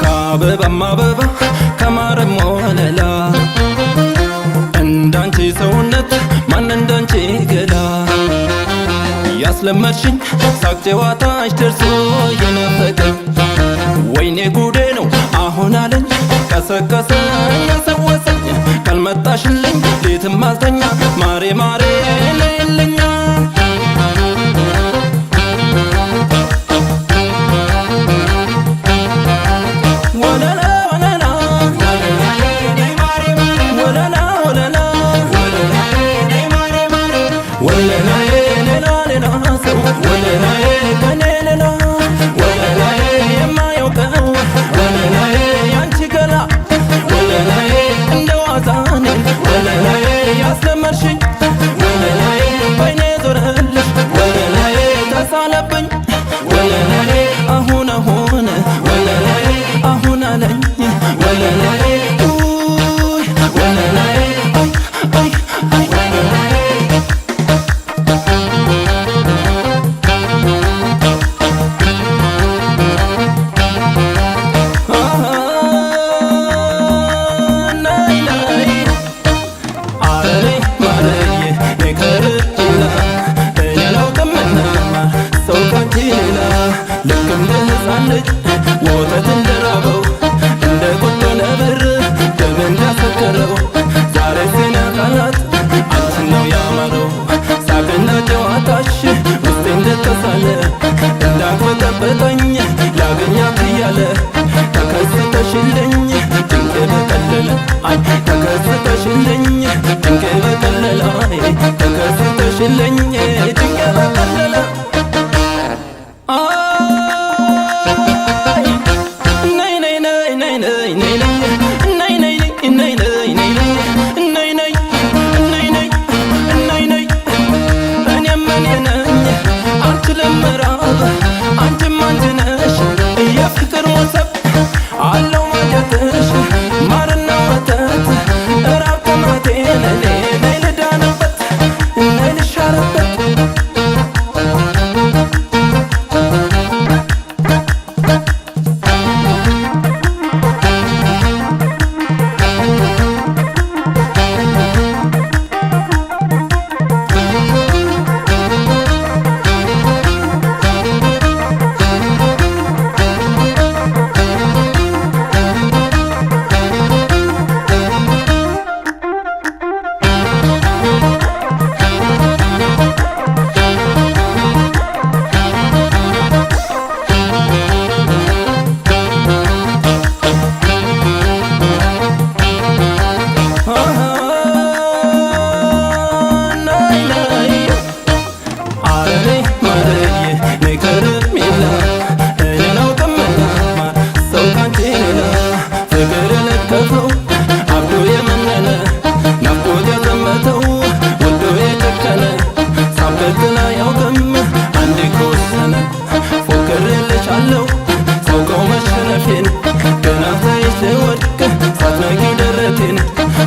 ከአበባም አበባ ከማረም ወለላ እንዳንቺ ሰውነት ማን እንዳንቺ ገላ ያስለመድሽኝ ሳቅ ጨዋታሽ ደርሶ የናፈቀኝ ወይኔ ጉዴ ነው አሁን አለኝ ቀሰቀሰኝ ያሰወሰኝ ካልመጣሽልኝ ሌትም አልተኛ ማሬ ማሬ ነይልኛ ያስለመድሽኝ ወለላዬ በይኔ ዞረልሽ ወለላዬ ተሳለብኝ ወለላዬ አሁን አሁን ወለላዬ አሁን አለኝ ወለላዬ ወለላዬ አይ አይ ወለላዬ ልክ እንደ ሕፃን ልጅ ወተት እንደራበው እንደ ቁጡ ነብር ደም እንዳሰከረው ዛሬ ዜና ቃላት አንቺን ነው ያማረው ሳቅና ጨዋታሽ ውስጤ እንደተሳለ እንዳቅበጠበጠኝ ላገኛት እያለ ተከስተሽልኝ ድንቄ በቀለለ አይ ተከስተሽልኝ ድንቄ በቀለለ አይ ተከስተሽልኝ ድንቄ በቀለለ አንቺም አንቺ ነሽ የፍቅር ሞሰብ አለው ማጀትሽ ማርና ወተት እራብ ከማቴን እኔ ነይ ልዳንበት ነይ ልሻረበት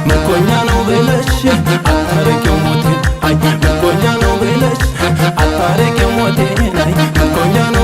ምርኮኛ ነው ብለሽ አታረቂው ሞቴን አይ ምርኮኛ ነው ብለሽ አታረቂው ሞቴን አይ ምርኮኛ ነው